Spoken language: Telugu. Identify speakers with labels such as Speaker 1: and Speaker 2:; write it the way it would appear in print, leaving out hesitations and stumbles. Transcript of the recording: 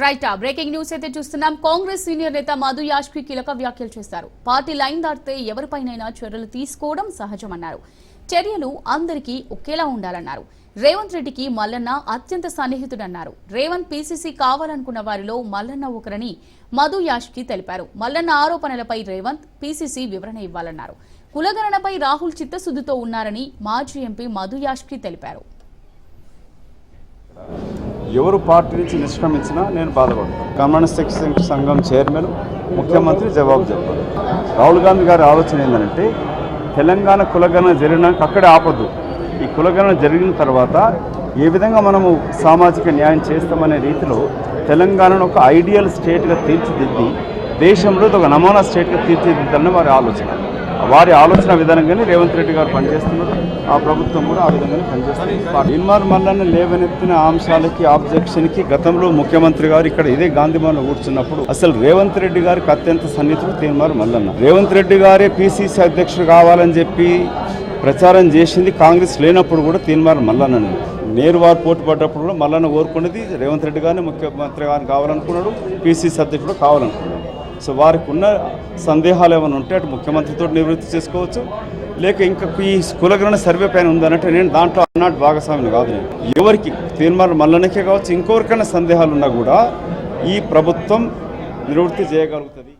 Speaker 1: రైట్ బ్రేకింగ్ న్యూస్ అయితే చూస్తున్నాం. కాంగ్రెస్ సీనియర్ నేత మధు యాష్కి కీలక వ్యాఖ్యలు చేశారు. పార్టీ లైన్ దాటితే ఎవరిపైనైనా చర్యలు తీసుకోవడం సహజమన్నారు. చర్యలు అందరికీ ఒకేలా ఉండాలన్నారు. రేవంత్ రెడ్డికి మల్లన్న అత్యంత సన్నిహితుడన్నారు. రేవంత్ పీసీసీ కావాలనుకున్న వారిలో మల్లన్న ఒకరని మధు యాష్కి తెలిపారు. మల్లన్న ఆరోపణలపై రేవంత్ పీసీసీ వివరణ ఇవ్వాలన్నారు. కులగణనపై రాహుల్ చిత్తశుద్ధితో ఉన్నారని మాజీ ఎంపీ మధు యాష్కి తెలిపారు.
Speaker 2: ఎవరు పార్టీ నుంచి నిష్క్రమించినా నేను బాధపడతాను. కమ్యూనిస్ట్ సంఘం చైర్మన్ ముఖ్యమంత్రి జవాబు చెప్పాలి. రాహుల్ గాంధీ గారి ఆలోచన ఏంటంటే తెలంగాణ కులగణన జరిగినాక అక్కడే ఆపద్దు. ఈ కులగణన జరిగిన తర్వాత ఏ విధంగా మనము సామాజిక న్యాయం చేస్తామనే రీతిలో తెలంగాణను ఒక ఐడియల్ స్టేట్గా తీర్చిదిద్ది దేశంలో ఒక నమూనా స్టేట్గా తీర్చిదిద్దాలని వారి ఆలోచన విధానంగానే రేవంత్ రెడ్డి గారు పనిచేస్తున్నారు. ఆ ప్రభుత్వం కూడా ఆ విధంగానే పనిచేస్తుంది. ఇన్మార్ మల్లన్న లేవనెత్తిన అంశాలకి ఆబ్జెక్షన్కి గతంలో ముఖ్యమంత్రి గారు ఇక్కడ ఇదే గాంధీభవన్లో కూర్చున్నప్పుడు అసలు రేవంత్ రెడ్డి గారికి అత్యంత సన్నిహితుడు తీన్మార్ మల్లన్న. రేవంత్ రెడ్డి గారే పీసీసీ అధ్యక్షుడు కావాలని చెప్పి ప్రచారం చేసింది కాంగ్రెస్ లేనప్పుడు కూడా తీన్మార్ మల్లన్న. నేరు వారు పోటీ పడ్డప్పుడు కూడా మల్లన్న కోరుకున్నది రేవంత్ రెడ్డి గారిని ముఖ్యమంత్రి గారిని కావాలనుకున్నాడు, పీసీసీ అధ్యక్షుడు కావాలనుకున్నాడు. సో వారికి ఉన్న సందేహాలు ఏమైనా ఉంటే అటు ముఖ్యమంత్రితో నివృత్తి చేసుకోవచ్చు, లేక ఇంకా ఈ కులగణన సర్వే పైన ఉందనంటే నేను దాంట్లో అన్నట్టు భాగస్వామిని కాదు. నేను ఎవరికి తీర్మానం మల్లన్నకే కావచ్చు ఇంకొకరికైనా సందేహాలు ఉన్నా కూడా ఈ ప్రభుత్వం నివృత్తి చేయగలుగుతుంది.